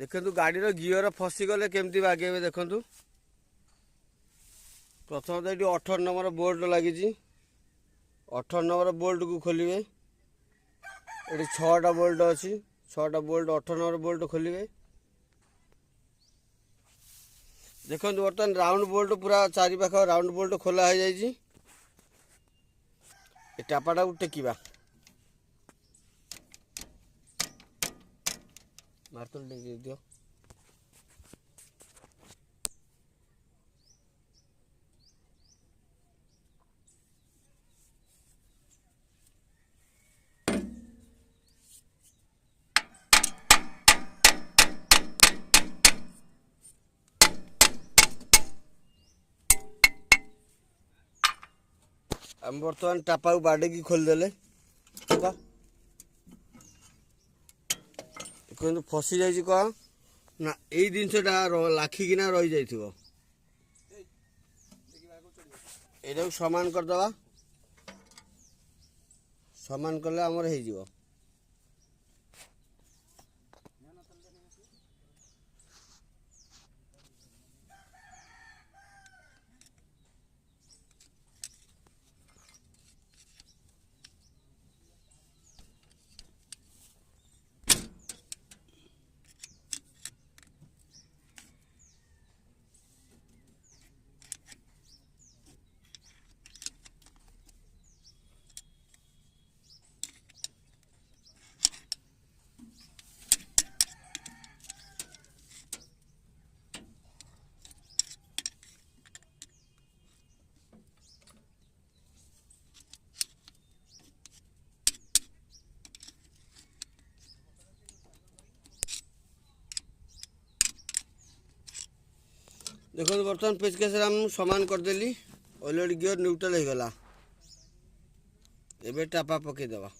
देखु गाड़ी गियर फसीगले केमती बागेबे देखु। प्रथम तो ये 18 नंबर बोल्ट लगी 18 नंबर बोल्ट को खोलिए। ये 6टा बोल्ट अच्छी 6टा बोल्ट 18 नंबर बोल्ट खोलिए। देखो बर्तमान राउंड बोल्ट पूरा चारि पाख राउंड बोल्ट खोला हो जाए। टापाटा को टेकिबा मार्तल टेक दियो। हम बर्तमान टापा को बाड़े की खोलदेले फसी जाइए कह ना यही जिनसा लाखिकिना रही जाइए। ये समान करदे समान कले आमर हो। देखो बर्तमान पेचकस हम समान करदेली। ऑलरेडी गियर न्यूट्रल हो गला। एबे टापा पकईदबा।